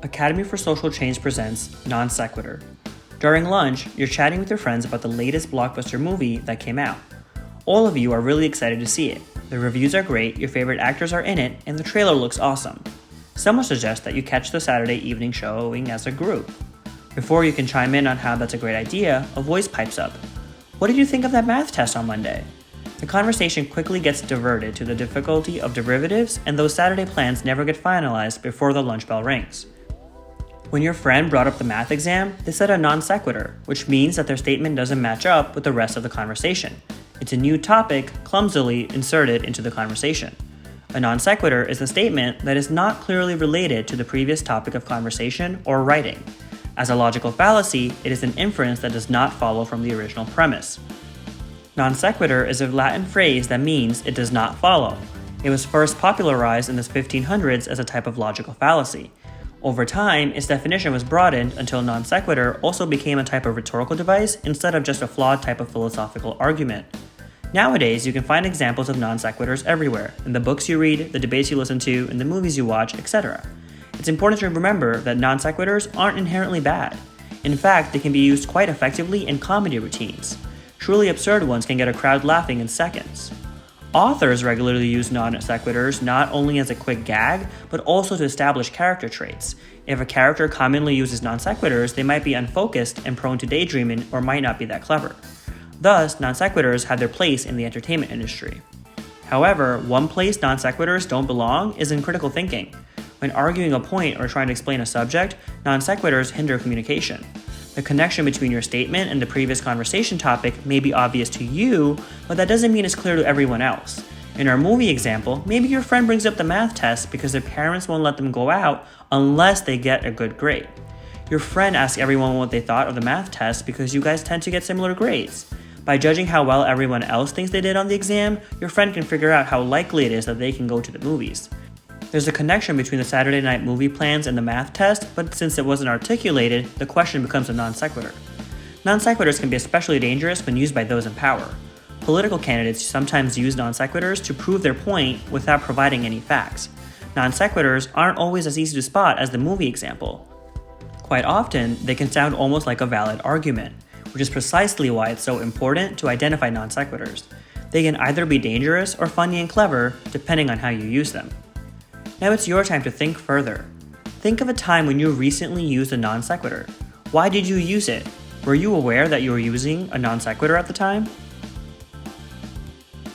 Academy for Social Change presents Non Sequitur. During lunch, you're chatting with your friends about the latest blockbuster movie that came out. All of you are really excited to see it. The reviews are great, your favorite actors are in it, and the trailer looks awesome. Someone suggests that you catch the Saturday evening showing as a group. Before you can chime in on how that's a great idea, a voice pipes up. What did you think of that math test on Monday? The conversation quickly gets diverted to the difficulty of derivatives, and those Saturday plans never get finalized before the lunch bell rings. When your friend brought up the math exam, they said a non sequitur, which means that their statement doesn't match up with the rest of the conversation. It's a new topic clumsily inserted into the conversation. A non sequitur is a statement that is not clearly related to the previous topic of conversation or writing. As a logical fallacy, it is an inference that does not follow from the original premise. Non sequitur is a Latin phrase that means it does not follow. It was first popularized in the 1500s as a type of logical fallacy. Over time, its definition was broadened until non sequitur also became a type of rhetorical device instead of just a flawed type of philosophical argument. Nowadays, you can find examples of non sequiturs everywhere, in the books you read, the debates you listen to, in the movies you watch, etc. It's important to remember that non sequiturs aren't inherently bad. In fact, they can be used quite effectively in comedy routines. Truly absurd ones can get a crowd laughing in seconds. Authors regularly use non sequiturs not only as a quick gag, but also to establish character traits. If a character commonly uses non sequiturs, they might be unfocused and prone to daydreaming or might not be that clever. Thus, non sequiturs have their place in the entertainment industry. However, one place non sequiturs don't belong is in critical thinking. When arguing a point or trying to explain a subject, non sequiturs hinder communication. The connection between your statement and the previous conversation topic may be obvious to you, but that doesn't mean it's clear to everyone else. In our movie example, maybe your friend brings up the math test because their parents won't let them go out unless they get a good grade. Your friend asks everyone what they thought of the math test because you guys tend to get similar grades. By judging how well everyone else thinks they did on the exam, your friend can figure out how likely it is that they can go to the movies. There's a connection between the Saturday night movie plans and the math test, but since it wasn't articulated, the question becomes a non sequitur. Non sequiturs can be especially dangerous when used by those in power. Political candidates sometimes use non sequiturs to prove their point without providing any facts. Non sequiturs aren't always as easy to spot as the movie example. Quite often, they can sound almost like a valid argument, which is precisely why it's so important to identify non sequiturs. They can either be dangerous or funny and clever, depending on how you use them. Now it's your time to think further. Think of a time when you recently used a non sequitur. Why did you use it? Were you aware that you were using a non sequitur at the time?